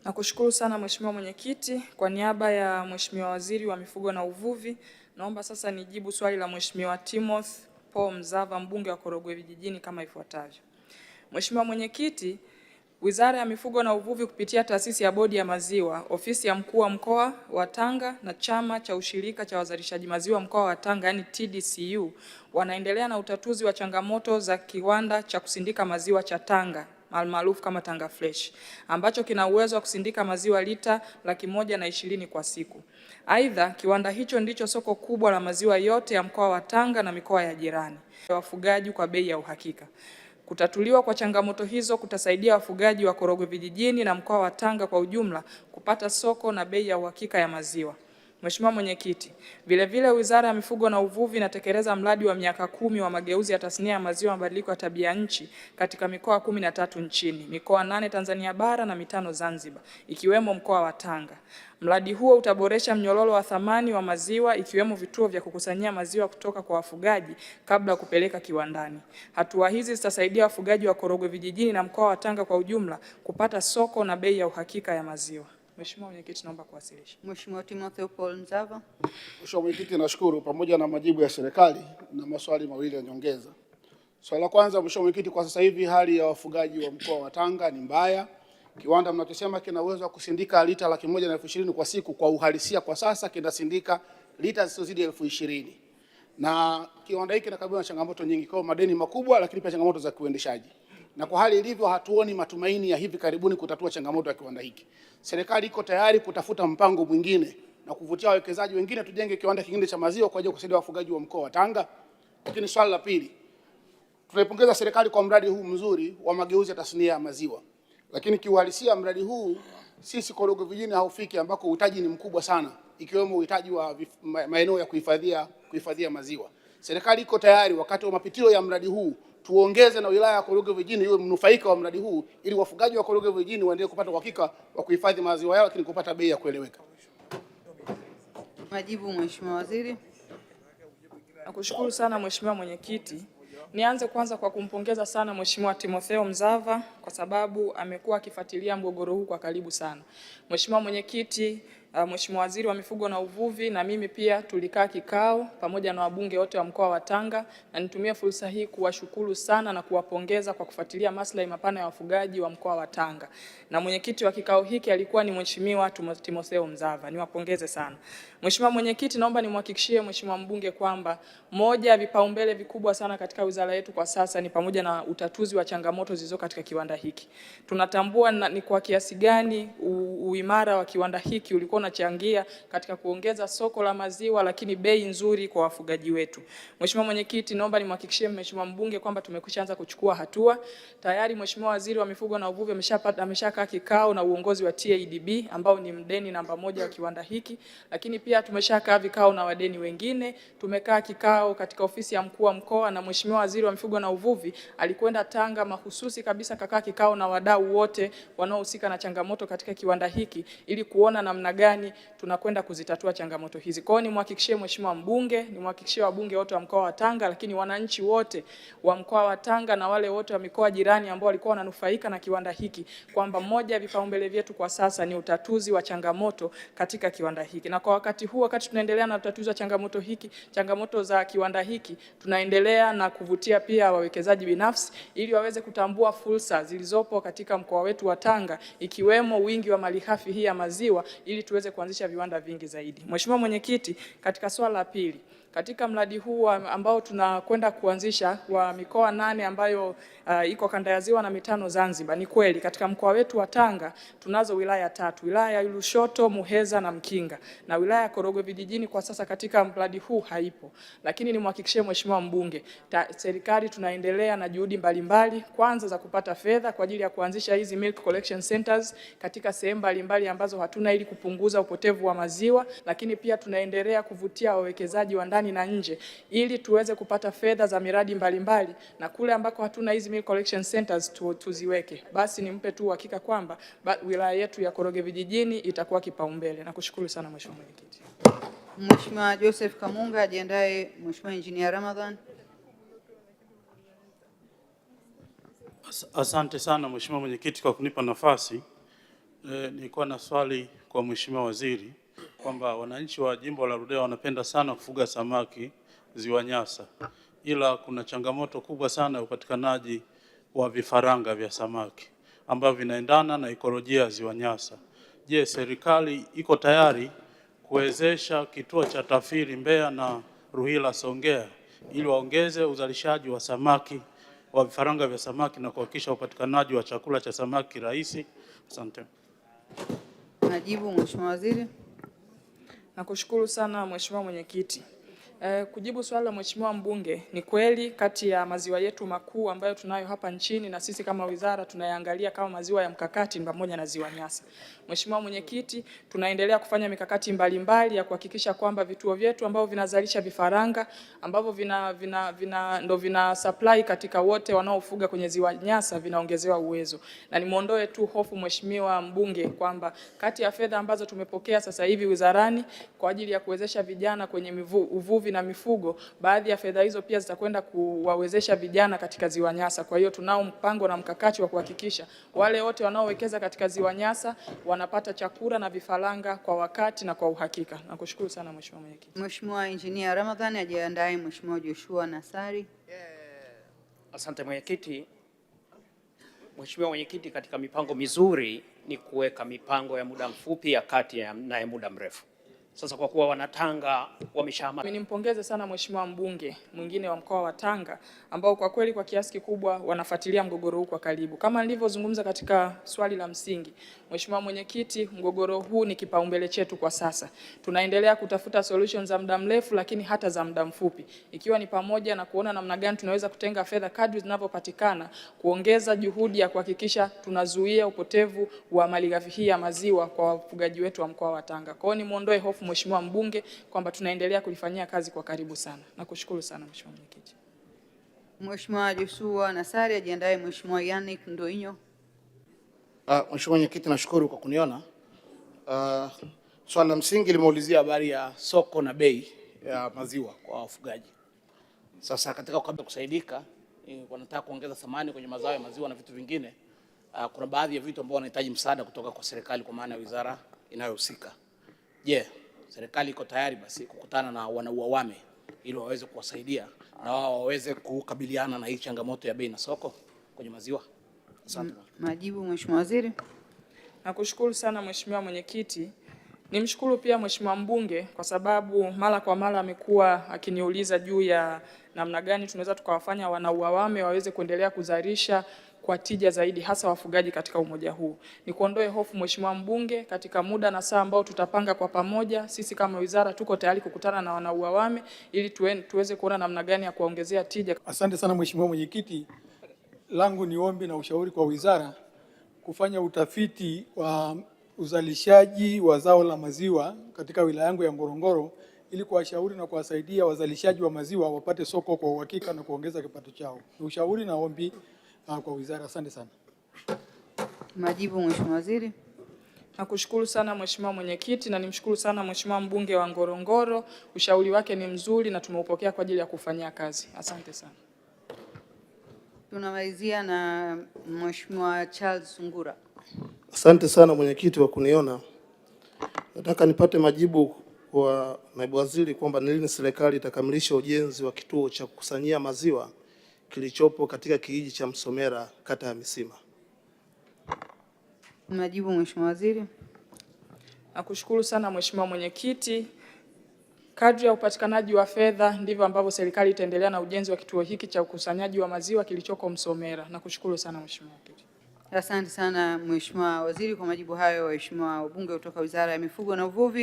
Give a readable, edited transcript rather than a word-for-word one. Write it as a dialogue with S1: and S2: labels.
S1: Nakushukuru sana Mheshimiwa Mwenyekiti. Kwa niaba ya Mheshimiwa Waziri wa Mifugo na Uvuvi, naomba sasa nijibu swali la Mheshimiwa Timothy Paul Mzava, mbunge wa Korogwe Vijijini kama ifuatavyo. Mheshimiwa Mwenyekiti, Wizara ya Mifugo na Uvuvi kupitia taasisi ya Bodi ya Maziwa, Ofisi ya Mkuu wa Mkoa wa Tanga na Chama cha Ushirika cha Wazalishaji Maziwa Mkoa wa Tanga yani TDCU wanaendelea na utatuzi wa changamoto za kiwanda cha kusindika maziwa cha Tanga maarufu kama Tanga Fresh ambacho kina uwezo wa kusindika maziwa lita 120 kwa siku. Aidha, kiwanda hicho ndicho soko kubwa la maziwa yote ya mkoa wa Tanga na mikoa ya jirani. Wafugaji kwa bei ya uhakika. Kutatuliwa kwa changamoto hizo kutasaidia wafugaji wa Korogwe Vijijini na mkoa wa Tanga kwa ujumla kupata soko na bei ya uhakika ya maziwa. Mheshimiwa Mwenyekiti, vilevile Wizara ya Mifugo na Uvuvi inatekeleza mradi wa miaka 10 wa mageuzi ya tasnia ya maziwa na mabadiliko ya tabia nchi katika mikoa 13 nchini, mikoa 8 Tanzania bara na 5 Zanzibar, ikiwemo mkoa wa Tanga. Mradi huo utaboresha mnyororo wa thamani wa maziwa ikiwemo vituo vya kukusanyia maziwa kutoka kwa wafugaji kabla ya kupeleka kiwandani. Hatua hizi zitasaidia wafugaji wa Korogwe Vijijini na mkoa wa Tanga kwa ujumla kupata soko na bei ya uhakika ya maziwa. Mheshimiwa Mwenyekiti, naomba kuwasilisha.
S2: Mheshimiwa Timothy Paul Mzava.
S3: Mheshimiwa Mwenyekiti, nashukuru pamoja na majibu ya serikali na maswali mawili ya nyongeza. Swali la kwanza, Mheshimiwa Mwenyekiti, kwa sasa hivi hali ya wafugaji wa mkoa wa Tanga ni mbaya. Kiwanda mnachosema kina uwezo wa kusindika lita 120 kwa siku, kwa uhalisia kwa sasa kinasindika lita zisizozidi 20,000. Na kiwanda hiki kinakabiliwa na changamoto nyingi, kwa madeni makubwa lakini pia changamoto za kuendeshaji. Na kwa hali ilivyo hatuoni matumaini ya hivi karibuni kutatua changamoto ya kiwanda hiki. Serikali iko tayari kutafuta mpango mwingine na kuvutia wawekezaji wengine tujenge kiwanda kingine cha maziwa kwa ajili ya kusaidia wafugaji wa mkoa wa Tanga. Lakini swali la pili, tunaipongeza serikali kwa mradi huu mzuri wa mageuzi ya tasnia ya maziwa. Lakini kiuhalisia mradi huu sisi Korogwe Vijijini haufiki ambako uhitaji ni mkubwa sana, ikiwemo uhitaji wa maeneo ya kuhifadhia maziwa. Serikali iko tayari wakati wa mapitio ya mradi huu tuongeze na wilaya ya Korogwe Vijijini iwe mnufaika wa mradi huu ili wafugaji wa Korogwe Vijijini waendelee kupata uhakika wa kuhifadhi maziwa yao lakini kupata bei ya kueleweka.
S2: Majibu Mheshimiwa Waziri.
S1: Nakushukuru sana Mheshimiwa Mwenyekiti. Nianze kwanza kwa kumpongeza sana Mheshimiwa Timotheo Mzava kwa sababu amekuwa akifuatilia mgogoro huu kwa karibu sana. Mheshimiwa Mwenyekiti, Mheshimiwa Waziri wa Mifugo na Uvuvi na mimi pia tulikaa kikao pamoja na wabunge wote wa mkoa wa Tanga, na nitumie fursa hii kuwashukuru sana na kuwapongeza kwa kufuatilia maslahi mapana ya wafugaji wa mkoa wa Tanga. Na mwenyekiti wa kikao hiki alikuwa ni Mheshimiwa Timotheo Mzava. Niwapongeze sana. Mheshimiwa Mwenyekiti, naomba nimhakikishie Mheshimiwa mbunge kwamba moja ya vipaumbele vikubwa sana katika wizara yetu kwa sasa ni pamoja na utatuzi wa changamoto zilizo katika kiwanda hiki. Tunatambua ni kwa kiasi gani uimara wa kiwanda hiki ulikuwa unachangia katika kuongeza soko la maziwa lakini bei nzuri kwa wafugaji wetu. Mheshimiwa Mwenyekiti, naomba nimhakikishie Mheshimiwa mbunge kwamba tumekwishaanza kuchukua hatua. Tayari Mheshimiwa Waziri wa Mifugo na Uvuvi ameshakaa kikao na uongozi wa TADB ambao ni mdeni namba 1 wa kiwanda hiki, lakini pia tumeshakaa vikao na wadeni wengine. Tumekaa kikao katika ofisi ya mkuu wa mkoa na Mheshimiwa Waziri wa Mifugo na Uvuvi alikwenda Tanga mahususi kabisa kakaa kikao na wadau wote wanaohusika na changamoto katika kiwanda hiki ili kuona namna gani tunakwenda kuzitatua changamoto hizi. Kwa hiyo nimhakikishie Mheshimiwa mbunge, nimhakikishie wabunge wote wa mkoa wa Tanga, lakini wananchi wote wa mkoa wa Tanga na wale wote wa mikoa jirani ambao walikuwa wananufaika na kiwanda hiki kwamba moja ya vipaumbele vyetu kwa sasa ni utatuzi wa changamoto katika kiwanda hiki. Na kwa wakati tunaendelea na utatuzi wa changamoto za kiwanda hiki, tunaendelea na kuvutia pia wawekezaji binafsi ili waweze kutambua fursa zilizopo katika mkoa wetu wa Tanga ikiwemo wingi wa malighafi hii ya maziwa ili tuweze kuanzisha viwanda vingi zaidi. Mheshimiwa Mwenyekiti, katika swala la pili, katika mradi huu ambao tunakwenda kuanzisha wa mikoa 8 ambayo iko kanda ya Ziwa na 5 Zanzibar, ni kweli katika mkoa wetu wa Tanga tunazo wilaya 3, wilaya ya Lushoto, Muheza na Mkinga, na wilaya ya Korogwe Vijijini kwa sasa katika mradi huu haipo. Lakini nimhakikishie Mheshimiwa mbunge, serikali tunaendelea na juhudi mbalimbali, kwanza za kupata fedha kwa ajili ya kuanzisha hizi milk collection centers katika sehemu mbalimbali ambazo hatuna ili kupunguza upotevu wa maziwa, lakini pia tunaendelea kuvutia wawekezaji wa ndani na nje ili tuweze kupata fedha za miradi mbalimbali, na kule ambako hatuna hizi milk collection centers tuziweke. Basi nimpe tu hakika kwamba wilaya yetu ya Korogwe Vijijini itakuwa kipaumbele. Nakushukuru sana Mheshimiwa Mwenyekiti.
S2: Mheshimiwa Joseph Kamunga ajiandae. Mheshimiwa Engineer Ramadhan.
S4: Asante sana Mheshimiwa Mwenyekiti kwa kunipa nafasi. Nilikuwa na swali kwa Mheshimiwa Waziri kwamba wananchi wa jimbo la Ludewa wanapenda sana kufuga samaki Ziwa Nyasa, ila kuna changamoto kubwa sana ya upatikanaji wa vifaranga vya samaki ambavyo vinaendana na ekolojia ya Ziwa Nyasa. Je, serikali iko tayari kuwezesha kituo cha TAFIRI Mbeya na Ruhila Songea ili waongeze uzalishaji wa samaki wa vifaranga vya samaki na kuhakikisha upatikanaji wa chakula cha samaki rahisi? Asante.
S2: Majibu, Mheshimiwa Waziri.
S1: Nakushukuru sana Mheshimiwa Mwenyekiti. Kujibu swali la Mheshimiwa mbunge, ni kweli kati ya maziwa yetu makuu ambayo tunayo hapa nchini na sisi kama wizara tunayaangalia kama maziwa ya mkakati pamoja na Ziwa Nyasa. Mheshimiwa Mwenyekiti, tunaendelea kufanya mikakati mbalimbali ya kuhakikisha kwamba vituo vyetu ambavyo vinazalisha vifaranga ambavyo vina supply katika wote wanaofuga kwenye Ziwa Nyasa vinaongezewa uwezo. Na nimuondoe tu hofu Mheshimiwa mbunge kwamba kati ya fedha ambazo tumepokea sasa hivi wizarani kwa ajili ya kuwezesha vijana kwenye uvuvi na mifugo, baadhi ya fedha hizo pia zitakwenda kuwawezesha vijana katika Ziwa Nyasa. Kwa hiyo tunao mpango na mkakati wa kuhakikisha wale wote wanaowekeza katika Ziwa Nyasa wanapata chakula na vifaranga kwa wakati na kwa uhakika. Nakushukuru sana Mheshimiwa Mwenyekiti.
S2: Mheshimiwa Engineer Ramadhan ajiandae. Mheshimiwa Joshua Nassari.
S5: Asante Mwenyekiti. Mheshimiwa Mwenyekiti, katika mipango mizuri ni kuweka mipango ya muda mfupi, ya kati na ya muda mrefu. Sasa kwa kuwa Wanatanga wameshahamasika,
S1: nimpongeze sana Mheshimiwa mbunge mwingine wa mkoa wa Tanga ambao kwa kweli kwa kiasi kikubwa wanafuatilia mgogoro huu kwa karibu. Kama nilivyozungumza katika swali la msingi, Mheshimiwa Mwenyekiti, mgogoro huu ni kipaumbele chetu kwa sasa. Tunaendelea kutafuta solutions za muda mrefu lakini hata za muda mfupi, ikiwa ni pamoja na kuona namna gani tunaweza kutenga fedha kadri zinavyopatikana, kuongeza juhudi ya kuhakikisha tunazuia upotevu wa malighafi hii ya maziwa kwa wafugaji wetu wa mkoa wa Tanga. Kwa hiyo nimuondoe hofu Mheshimiwa mbunge kwamba tunaendelea kulifanyia kazi kwa karibu sana. Nakushukuru sana Mheshimiwa Mwenyekiti.
S2: Mheshimiwa Joshua Nassari ajiandae. Mheshimiwa Yannick Ndoinyo.
S3: Mheshimiwa Mwenyekiti, nashukuru kwa kuniona. Swali la msingi limeulizia habari ya soko na bei ya maziwa kwa wafugaji. Sasa katika kusaidika wanataka kuongeza thamani kwenye mazao ya maziwa na vitu vingine. Kuna baadhi ya vitu ambavyo wanahitaji msaada kutoka kwa serikali kwa maana ya wizara inayohusika. Je, serikali iko tayari basi kukutana na wanauawame ili waweze kuwasaidia na wao waweze kukabiliana na hii changamoto ya bei na soko kwenye maziwa? Asante.
S2: Majibu, Mheshimiwa Waziri.
S1: Nakushukuru sana Mheshimiwa Mwenyekiti. Nimshukuru pia Mheshimiwa mbunge kwa sababu mara kwa mara amekuwa akiniuliza juu ya namna gani tunaweza tukawafanya wanauawame waweze kuendelea kuzalisha kwa tija zaidi, hasa wafugaji katika umoja huu. Nikuondoe hofu Mheshimiwa mbunge, katika muda na saa ambao tutapanga kwa pamoja, sisi kama wizara tuko tayari kukutana na wanauawame ili tuweze kuona namna gani ya kuongezea tija.
S6: Asante sana Mheshimiwa Mwenyekiti. Langu ni ombi na ushauri kwa wizara kufanya utafiti wa uzalishaji wa zao la maziwa katika wilaya yangu ya Ngorongoro ili kuwashauri na kuwasaidia wazalishaji wa maziwa wapate soko kwa uhakika na kuongeza kipato chao. Ni ushauri na ombi kwa wizara. Asante sana.
S2: Majibu, Mheshimiwa Waziri.
S1: Nakushukuru sana Mheshimiwa Mwenyekiti na nimshukuru sana Mheshimiwa mbunge wa Ngorongoro. Ushauri wake ni mzuri na tumeupokea kwa ajili ya kufanyia kazi. Asante sana.
S2: Tunamalizia na Mheshimiwa Charles Sungura.
S7: Asante sana mwenyekiti kwa kuniona. Nataka nipate majibu kwa naibu waziri kwamba ni lini serikali itakamilisha ujenzi wa kituo cha kukusanyia maziwa kilichopo katika kijiji cha Msomera, kata ya Misima.
S2: Majibu, Mheshimiwa Waziri.
S1: Nakushukuru sana Mheshimiwa Mwenyekiti. Kadri ya upatikanaji wa fedha ndivyo ambavyo serikali itaendelea na ujenzi wa kituo hiki cha ukusanyaji wa maziwa kilichoko Msomera. Nakushukuru sana Mheshimiwa Mwenyekiti.
S2: Asante sana Mheshimiwa Waziri kwa majibu hayo. Waheshimiwa wabunge kutoka Wizara ya Mifugo na Uvuvi.